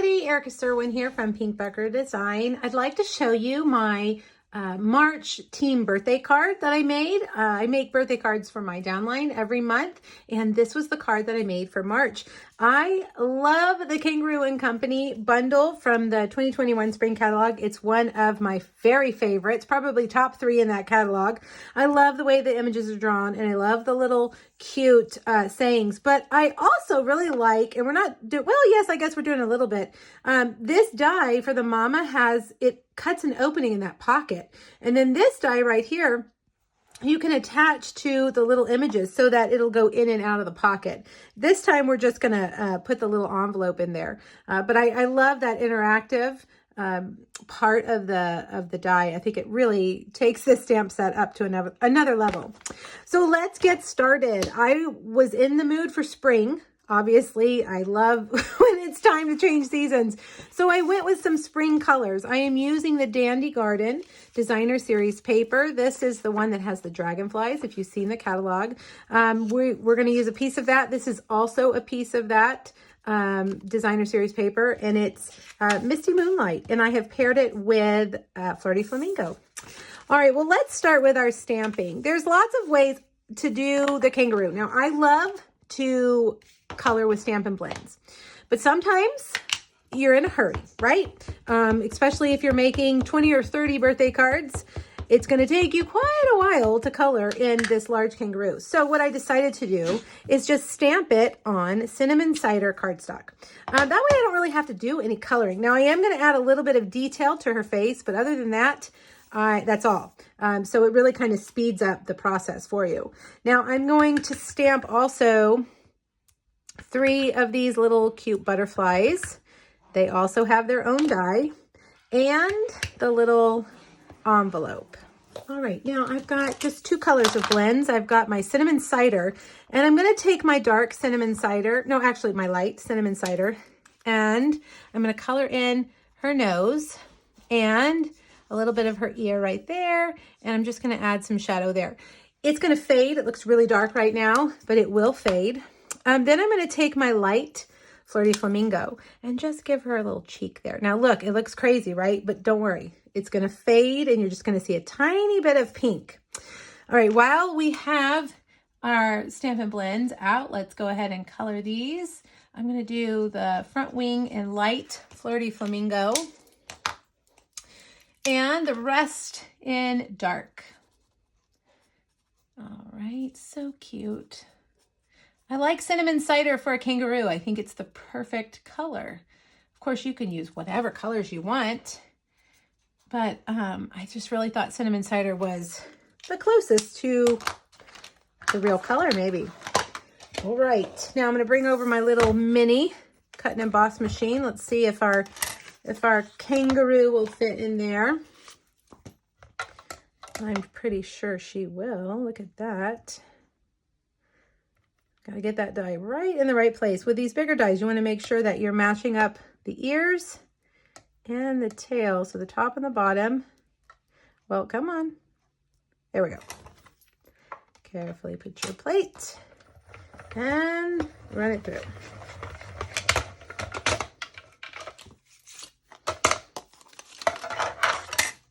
everybody, Erica Serwin here from Pink Bucker Design. I'd like to show you my March team birthday card that I made. I make birthday cards for my downline every month, and this was the card that I made for March. I love the Knagaroo Company bundle from the 2021 spring catalog. It's one of my very favorites, probably top 3 in that catalog. I love the way the images are drawn, and I love the little cute sayings, but I also really like, and we're not doing, well, yes, I guess we're doing a little bit. This die for the mama it cuts an opening in that pocket. And then this die right here, you can attach to the little images so that it'll go in and out of the pocket. This time we're just gonna put the little envelope in there. But I love that interactive part of the die. I think it really takes this stamp set up to another level. So let's get started. I was in the mood for spring. Obviously, I love when it's time to change seasons. So I went with some spring colors. I am using the Dandy Garden Designer Series paper. This is the one that has the dragonflies, if you've seen the catalog. We're going to use a piece of that. This is also a piece of that Designer Series paper, and it's Misty Moonlight, and I have paired it with Flirty Flamingo. All right, well, let's start with our stamping. There's lots of ways to do the Knagaroo. Now, I love to color with Stampin' Blends, but sometimes you're in a hurry, right? Especially if you're making 20 or 30 birthday cards, it's going to take you quite a while to color in this large Knagaroo. So what I decided to do is just stamp it on cinnamon cider cardstock. That way I don't really have to do any coloring. Now I am going to add a little bit of detail to her face, but other than that, that's all. So it really kind of speeds up the process for you. Now I'm going to stamp also 3 of these little cute butterflies. They also have their own die, and the little envelope. All right, now I've got just 2 colors of blends. I've got my cinnamon cider, and I'm going to take my dark cinnamon cider, no, actually my light cinnamon cider, and I'm going to color in her nose and a little bit of her ear right there, and I'm just going to add some shadow there. It's going to fade. It looks really dark right now, but it will fade. Then I'm going to take my light Flirty Flamingo and just give her a little cheek there. Now look, it looks crazy, right? But don't worry, it's going to fade and you're just going to see a tiny bit of pink. All right, while we have our Stampin' Blends out, let's go ahead and color these. I'm going to do the front wing in light Flirty Flamingo and the rest in dark. All right, so cute. I like cinnamon cider for a Knagaroo. I think it's the perfect color. Of course, you can use whatever colors you want, but I just really thought cinnamon cider was the closest to the real color, maybe. All right, now I'm going to bring over my little mini cut and emboss machine. Let's see if our Knagaroo will fit in there. I'm pretty sure she will. Look at that. Got to get that die right in the right place. With these bigger dies, you want to make sure that you're matching up the ears and the tail. So the top and the bottom. Well, come on. There we go. Carefully put your plate and run it through.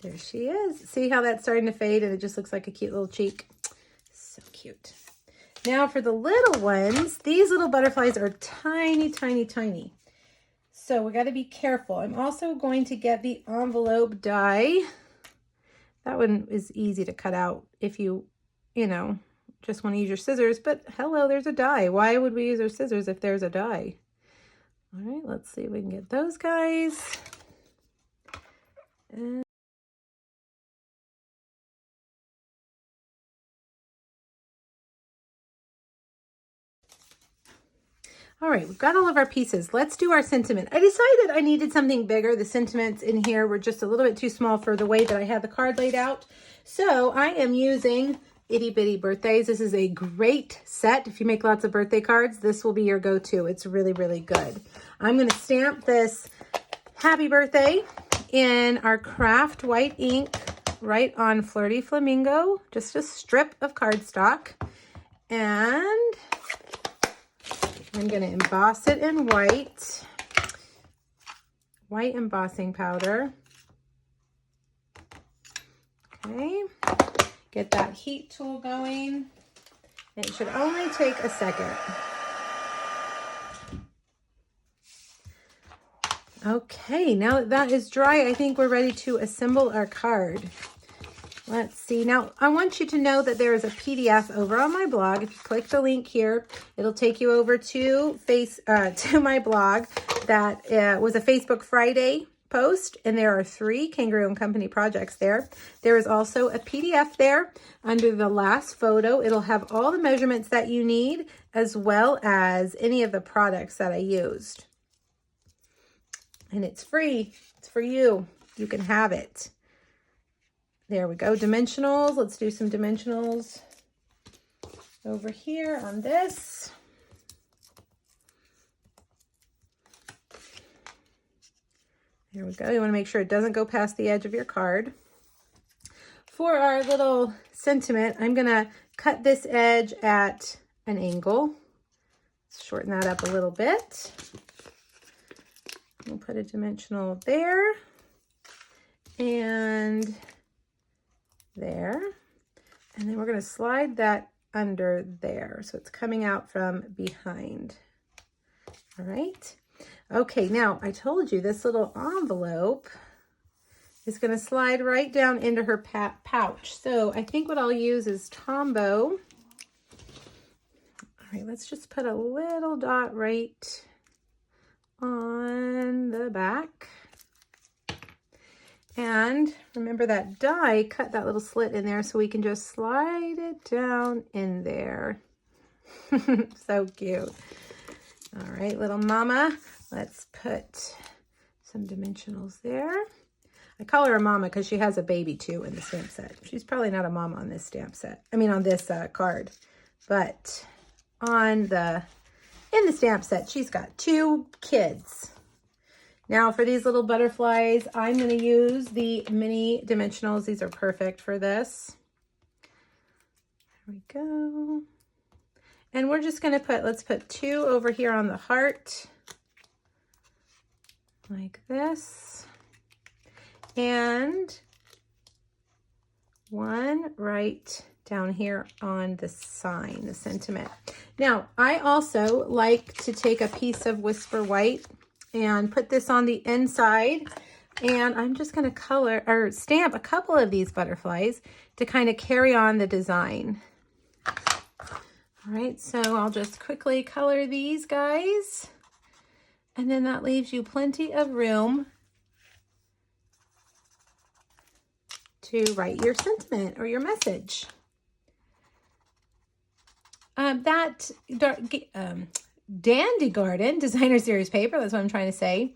There she is. See how that's starting to fade and it just looks like a cute little cheek. So cute. Now for the little ones, these little butterflies are tiny, tiny, tiny. So we got to be careful. I'm also going to get the envelope die. That one is easy to cut out if you just want to use your scissors. But hello, there's a die. Why would we use our scissors if there's a die? All right, let's see if we can get those guys. And all right, we've got all of our pieces. Let's do our sentiment. I decided I needed something bigger. The sentiments in here were just a little bit too small for the way that I had the card laid out. So I am using Itty Bitty Birthdays. This is a great set. If you make lots of birthday cards, this will be your go-to. It's really, really good. I'm going to stamp this happy birthday in our craft white ink right on Flirty Flamingo. Just a strip of cardstock. And I'm going to emboss it in white. white embossing powder. Okay, get that heat tool going. It should only take a second. Okay, now that that is dry, I think we're ready to assemble our card. Let's see. Now, I want you to know that there is a PDF over on my blog. If you click the link here, it'll take you over to my blog. That was a Facebook Friday post, and there are 3 Knagaroo Company projects there. There is also a PDF there under the last photo. It'll have all the measurements that you need, as well as any of the products that I used. And it's free. It's for you. You can have it. There we go. Dimensionals. Let's do some dimensionals over here on this. There we go. You want to make sure it doesn't go past the edge of your card. For our little sentiment, I'm going to cut this edge at an angle. Let's shorten that up a little bit. We'll put a dimensional there and there. And then we're going to slide that under there. So it's coming out from behind. All right. Okay, now I told you this little envelope is going to slide right down into her pouch. So I think what I'll use is Tombow. All right, let's just put a little dot right on the back. And remember that die, cut that little slit in there so we can just slide it down in there. So cute. All right, little mama. Let's put some dimensionals there. I call her a mama because she has a baby too in the stamp set. She's probably not a mama on this stamp set. I mean, on this card. But in the stamp set, she's got 2 kids. Now for these little butterflies, I'm going to use the mini dimensionals. These are perfect for this. There we go. And we're just going to let's put 2 over here on the heart. Like this. And 1 right down here on the sign, the sentiment. Now, I also like to take a piece of Whisper White and put this on the inside. And I'm just going to color or stamp a couple of these butterflies to kind of carry on the design. All right, so I'll just quickly color these guys. And then that leaves you plenty of room to write your sentiment or your message. That Dandy Garden Designer Series paper, that's what I'm trying to say,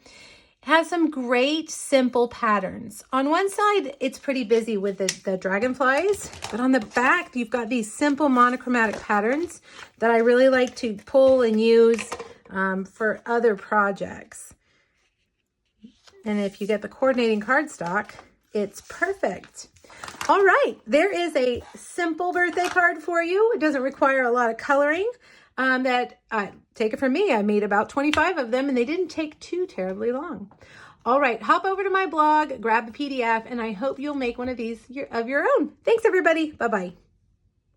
has some great simple patterns. On one side, it's pretty busy with the dragonflies, but on the back, you've got these simple monochromatic patterns that I really like to pull and use for other projects. And if you get the coordinating cardstock, it's perfect. All right, there is a simple birthday card for you. It doesn't require a lot of coloring. Take it from me, I made about 25 of them and they didn't take too terribly long. All right, hop over to my blog, grab the PDF, and I hope you'll make one of these of your own. Thanks, everybody. Bye-bye.